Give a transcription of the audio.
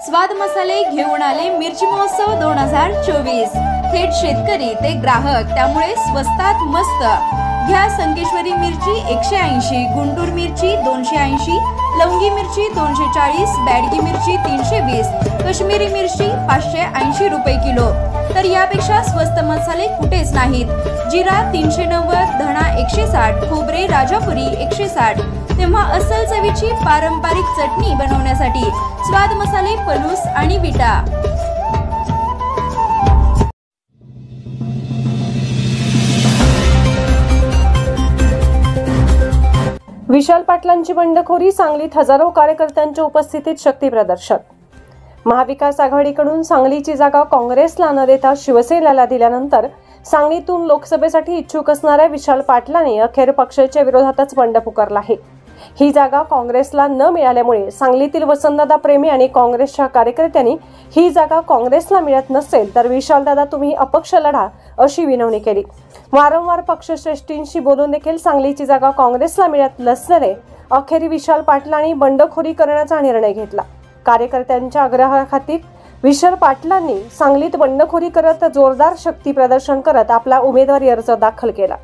स्वाद मसाले घेऊन आले मिरची महोत्सव 2024। थेट शेतकरी ते ग्राहक, त्यामुळे स्वस्तात मस्त। घ्या संकेश्वरी मिरची 180, गुंटूर मिरची 280, लवंगी मिरची 240, बॅडगी मिरची 320, काश्मीरी मिरची 580 रुपये किलो। तर यापेक्षा स्वस्त मसाले कुठेच नाहीत। जिरा 390, धणा 160, खोबरे राजापुरी 160। तेव्हा असल चवीची पारंपरिक चटणी बनवण्यासाठी स्वाद मसाले पलूस आणि विटा। विशाल पाटलांची बंडखोरी, सांगलीत हजारो कार्यकर्त्यांच्या उपस्थितीत शक्ती प्रदर्शन। महाविकास आघाडीकडून सांगलीची जागा काँग्रेसला न देता शिवसेनेला दिल्यानंतर सांगलीतून लोकसभेसाठी इच्छुक असणाऱ्या विशाल पाटलांनी अखेर पक्षाच्या विरोधातच बंड पुकारला आहे। ही जागा काँग्रेसला न मिळाल्यामुळे सांगलीतील वसंतदादा प्रेमी आणि काँग्रेसच्या कार्यकर्त्यांनी ही जागा काँग्रेसला मिळत नसेल तर विशालदादा तुम्ही अपक्ष लढा अशी विनवणी केली। वारंवार पक्षश्रेष्ठींशी बोलून देखील सांगलीची जागा काँग्रेसला मिळत नसल्याने अखेर विशाल पाटलांनी बंडखोरी करण्याचा निर्णय घेतला। कार्यकर्त्यांच्या आग्रहाखातीर विशाल पाटलांनी सांगलीत बंडखोरी करत जोरदार शक्ती प्रदर्शन करत आपला उमेदवारी अर्ज दाखल केला।